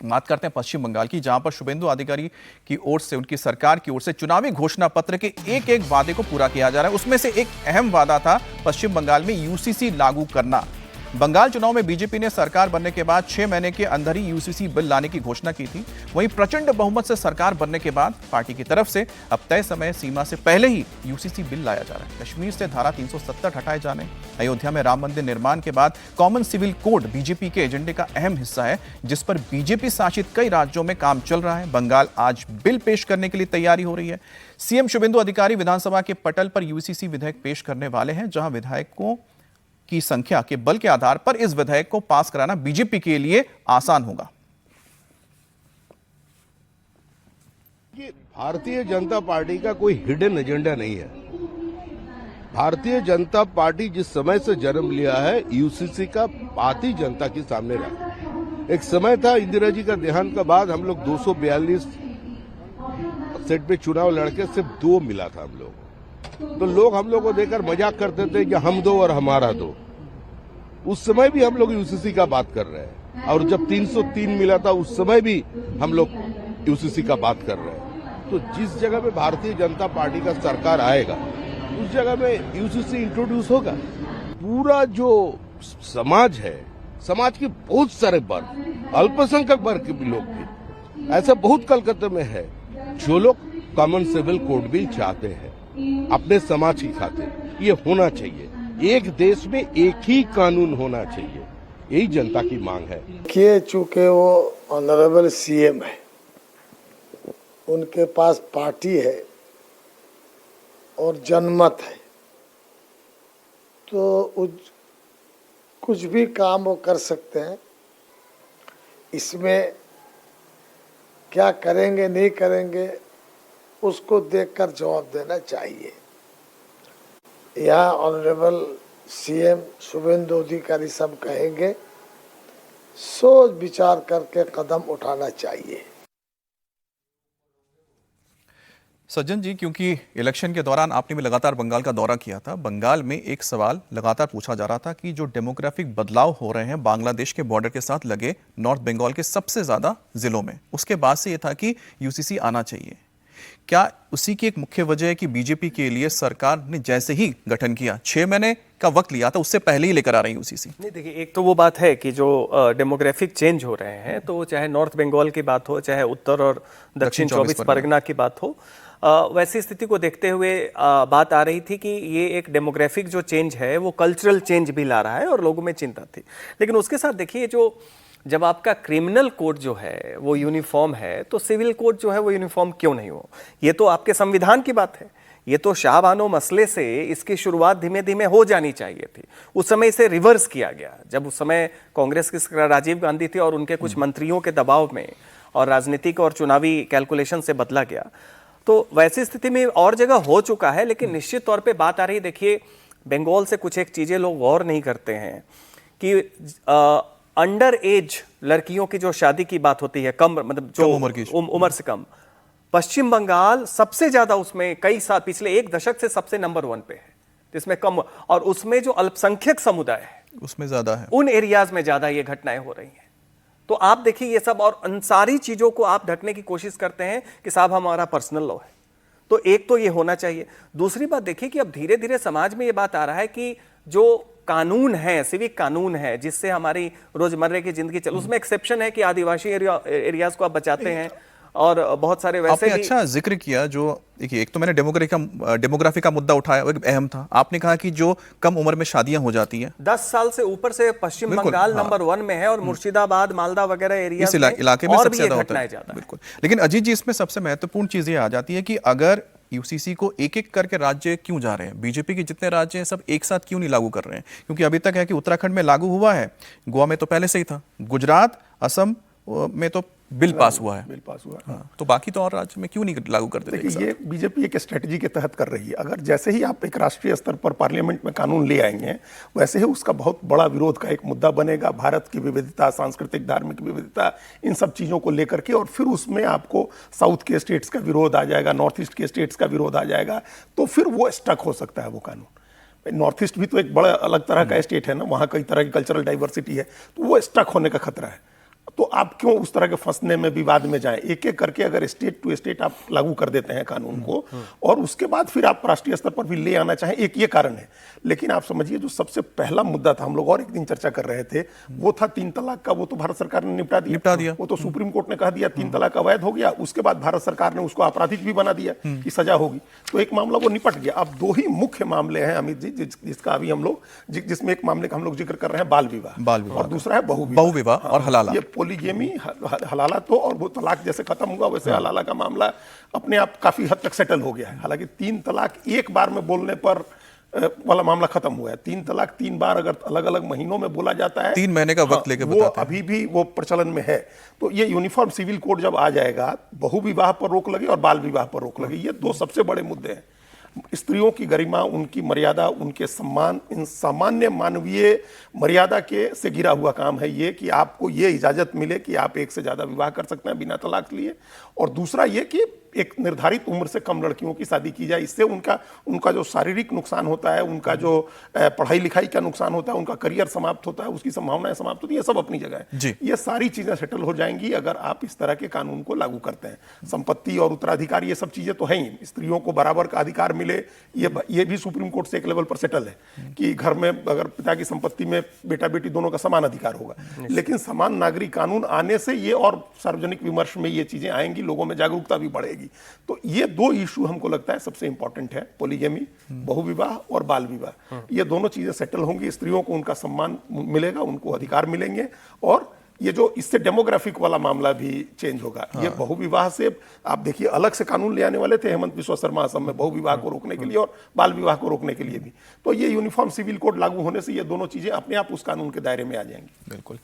बात करते हैं पश्चिम बंगाल की, जहां पर शुभेंदु अधिकारी की ओर से, उनकी सरकार की ओर से चुनावी घोषणा पत्र के एक एक वादे को पूरा किया जा रहा है। उसमें से एक अहम वादा था पश्चिम बंगाल में यूसीसी लागू करना। बंगाल चुनाव में बीजेपी ने सरकार बनने के बाद 6 महीने के अंदर ही यूसीसी बिल लाने की घोषणा की थी। वहीं प्रचंड बहुमत से सरकार बनने के बाद पार्टी की तरफ से अब तय समय सीमा से पहले ही यूसीसी बिल लाया जा रहा है। कश्मीर से धारा 370 हटाए जाने, अयोध्या में राम मंदिर निर्माण के बाद कॉमन सिविल कोड बीजेपी के एजेंडे का अहम हिस्सा है, जिस पर बीजेपी शासित कई राज्यों में काम चल रहा है। बंगाल आज बिल पेश करने के लिए तैयारी हो रही है। सीएम शुभेंदु अधिकारी विधानसभा के पटल पर यूसीसी विधेयक पेश करने वाले हैं, जहां विधायकों की संख्या के बल के आधार पर इस विधेयक को पास कराना बीजेपी के लिए आसान होगा। भारतीय जनता पार्टी का कोई हिडन एजेंडा नहीं है। भारतीय जनता पार्टी जिस समय से जन्म लिया है, यूसीसी का बात ही जनता के सामने रहा। एक समय था, इंदिरा जी का देहांत के बाद हम लोग 242 सीट पे चुनाव लड़के सिर्फ 2 मिला था हम लोग, तो लोग हम लोग को देखकर मजाक करते थे कि हम 2 और हमारा 2। उस समय भी हम लोग यूसीसी का बात कर रहे हैं, और जब 303 मिला था उस समय भी हम लोग यूसीसी का बात कर रहे हैं। तो जिस जगह में भारतीय जनता पार्टी का सरकार आएगा, उस जगह में यूसीसी इंट्रोड्यूस होगा। पूरा जो समाज है, समाज के बहुत सारे वर्ग, अल्पसंख्यक वर्ग के भी लोग भी, ऐसा बहुत कलकत्ता में है जो लोग कॉमन सिविल कोड बिल चाहते हैं अपने समाज की खातिर। ये होना चाहिए, एक देश में एक ही कानून होना चाहिए, यही जनता की मांग है। कि चूंकि वो ऑनरेबल सीएम है, उनके पास पार्टी है और जनमत है, तो कुछ भी काम वो कर सकते हैं। इसमें क्या करेंगे नहीं करेंगे उसको देखकर जवाब देना चाहिए। यहाँ ऑनरेबल सीएम शुभेंदु अधिकारी सब कहेंगे, सोच विचार करके कदम उठाना चाहिए। सज्जन जी, क्योंकि इलेक्शन के दौरान आपने भी लगातार बंगाल का दौरा किया था, बंगाल में एक सवाल लगातार पूछा जा रहा था कि जो डेमोग्राफिक बदलाव हो रहे हैं बांग्लादेश के बॉर्डर के साथ लगे नॉर्थ बंगाल के सबसे ज्यादा जिलों में, उसके बाद से यह था कि यूसीसी आना चाहिए। क्या उसी की एक मुख्य वजह है कि बीजेपी के लिए सरकार ने जैसे ही गठन किया, 6 महीने का वक्त लिया था, उससे पहले ही लेकर आ रही है यूसीसी? नहीं, देखिए, एक तो वो बात है कि जो डेमोग्राफिक चेंज हो रहे हैं, तो चाहे नॉर्थ बंगाल की बात हो, चाहे उत्तर और दक्षिण 24 परगना की बात हो, वैसी स्थिति को देखते हुए बात आ रही थी कि ये एक डेमोग्राफिक जो चेंज है वो कल्चरल चेंज भी ला रहा है, और लोगों में चिंता थी। लेकिन उसके साथ देखिए, जो जब आपका क्रिमिनल कोड जो है वो यूनिफॉर्म है, तो सिविल कोड जो है वो यूनिफॉर्म क्यों नहीं हो? ये तो आपके संविधान की बात है। ये तो शाहबानो मसले से इसकी शुरुआत धीमे धीमे हो जानी चाहिए थी। उस समय इसे रिवर्स किया गया, जब उस समय कांग्रेस की राजीव गांधी थी और उनके कुछ मंत्रियों के दबाव में और राजनीतिक और चुनावी कैलकुलेशन से बदला गया। तो वैसी स्थिति में और जगह हो चुका है, लेकिन निश्चित तौर पे बात आ रही है। देखिए, बंगाल से कुछ एक चीजें लोग गौर नहीं करते हैं कि अंडर एज लड़कियों की जो शादी की बात होती है, कम मतलब जो उम्र से कम, पश्चिम बंगाल सबसे ज्यादा उसमें कई साल पिछले 1 दशक से सबसे नंबर 1 पे है, जिसमें कम, और उसमें जो अल्पसंख्यक समुदाय है उसमें ज्यादा है, उन एरियाज में ज्यादा ये घटनाएं हो रही हैं। तो आप देखिए ये सब, और उन सारी चीजों को आप ढकने की कोशिश करते हैं कि साहब हमारा पर्सनल लॉ है। तो एक तो ये होना चाहिए। दूसरी बात देखिए कि अब धीरे धीरे समाज में ये बात आ रहा है कि जो कानून है, सिविक कानून है, जिससे हमारी रोजमर्रा की जिंदगी चल, उसमें एक्सेप्शन है कि आदिवासी एरियाज को आप बचाते हैं, और बहुत सारे वैसे आपने अच्छा जिक्र किया। जो देखिए, एक तो मैंने डेमोग्राफी का मुद्दा उठाया, वो एक अहम था। आपने कहा कि जो कम उम्र में शादियां हो जाती हैं, 10 साल से ऊपर से पश्चिम बंगाल नंबर 1 में है, और मुर्शिदाबाद, मालदा वगैरह एरिया इस इलाके में सबसे ज्यादा होता है। बिल्कुल। लेकिन अजीत जी, इसमें सबसे महत्वपूर्ण चीज ये आ जाती है कि अगर यूसीसी को एक एक करके राज्य क्यों जा रहे हैं, बीजेपी के जितने राज्य हैं सब एक साथ क्यों नहीं लागू कर रहे हैं? क्योंकि अभी तक है कि उत्तराखंड में लागू हुआ है, गोवा में तो पहले से ही था, गुजरात, असम में तो बिल पास हुआ है। हाँ, तो बाकी तो और राज्य में क्यों नहीं लागू करते? देखिए, ये बीजेपी एक स्ट्रेटजी के तहत कर रही है। अगर जैसे ही आप एक राष्ट्रीय स्तर पर पार्लियामेंट में कानून ले आएंगे, वैसे ही उसका बहुत बड़ा विरोध का एक मुद्दा बनेगा। भारत की विविधता, सांस्कृतिक धार्मिक विविधता, इन सब चीज़ों को लेकर के, और फिर उसमें आपको साउथ के स्टेट्स का विरोध आ जाएगा, नॉर्थ ईस्ट के स्टेट्स का विरोध आ जाएगा, तो फिर वो स्टक हो सकता है वो कानून। नॉर्थ ईस्ट भी तो एक बड़ा अलग तरह का स्टेट है ना, वहाँ कई तरह की कल्चरल डाइवर्सिटी है, तो वो स्टक होने का खतरा है। तो आप क्यों उस तरह के फंसने में, विवाद में जाएं? एक एक करके अगर स्टेट टू स्टेट आप लागू कर देते हैं कानून को और उसके बाद फिर आप राष्ट्रीय स्तर पर भी ले आना चाहें, एक ये कारण है। लेकिन आप समझिए जो सबसे पहला मुद्दा था, हम लोग और एक दिन चर्चा कर रहे थे, वो था 3 तलाक का। वो तो भारत सरकार ने निपटा दिया। वो तो सुप्रीम कोर्ट ने कह दिया 3 तलाक अवैध हो गया। उसके बाद भारत सरकार ने उसको आपराधिक भी बना दिया कि सजा होगी। तो एक मामला वो निपट गया। अब 2 ही मुख्य मामले हैं अमित जी, जिसका अभी हम लोग जिसमें एक मामले का हम लोग जिक्र कर रहे हैं, बाल विवाह, और दूसरा है बहुविवाह और हलाला। ये पोलीगेमी, हलाला तो, और वो तलाक जैसे खत्म हुआ वैसे हलाला का मामला अपने आप काफी हद तक सेटल हो गया है। हालांकि 3 तलाक एक बार में बोलने पर वाला मामला खत्म हुआ है। 3 तलाक 3 बार अगर अलग अलग महीनों में बोला जाता है, 3 महीने का वक्त लेके वो बताते हैं। अभी भी वो प्रचलन में है। तो ये यूनिफॉर्म सिविल कोड जब आ जाएगा, बहुविवाह पर रोक लगे और बाल विवाह पर रोक लगे, ये 2 सबसे बड़े मुद्दे हैं। स्त्रियों की गरिमा, उनकी मर्यादा, उनके सम्मान, इन सामान्य मानवीय मर्यादा के से घिरा हुआ काम है ये कि आपको ये इजाजत मिले कि आप एक से ज्यादा विवाह कर सकते हैं बिना तलाक लिए। और दूसरा ये कि एक निर्धारित उम्र से कम लड़कियों की शादी की जाए। इससे उनका जो शारीरिक नुकसान होता है, उनका जो पढ़ाई लिखाई का नुकसान होता है, उनका करियर समाप्त होता है, उसकी संभावनाएं समाप्त होती है, ये सब अपनी जगह है। ये सारी चीजें सेटल हो जाएंगी अगर आप इस तरह के कानून को लागू करते हैं। संपत्ति और उत्तराधिकार, ये सब चीजें तो है ही। स्त्रियों को बराबर का अधिकार मिले, ये भी सुप्रीम कोर्ट से एक लेवल पर सेटल है कि घर में अगर पिता की संपत्ति में बेटा बेटी दोनों का समान अधिकार होगा। लेकिन समान नागरिक कानून आने से ये और सार्वजनिक विमर्श में ये चीजें आएंगी, लोगों में जागरूकता भी बढ़ेगी। तो ये 2 इशू हमको लगता है सबसे इंपॉर्टेंट है, पोलीगेमी, बहुविवाह और बाल विवाह। ये दोनों चीजें सेटल होंगी, स्त्रियों को उनका सम्मान मिलेगा, उनको अधिकार मिलेंगे, और ये जो इससे डेमोग्राफिक वाला मामला भी चेंज होगा। ये बहुविवाह से आप देखिए अलग से कानून ले आने वाले थे हेमंत बिस्वा शर्मा असम में, बहुविवाह को रोकने के लिए और बाल विवाह को रोकने के लिए भी। तो ये यूनिफॉर्म सिविल कोड लागू होने से ये दोनों चीजें अपने आप उस कानून के दायरे में आ जाएंगी। बिल्कुल।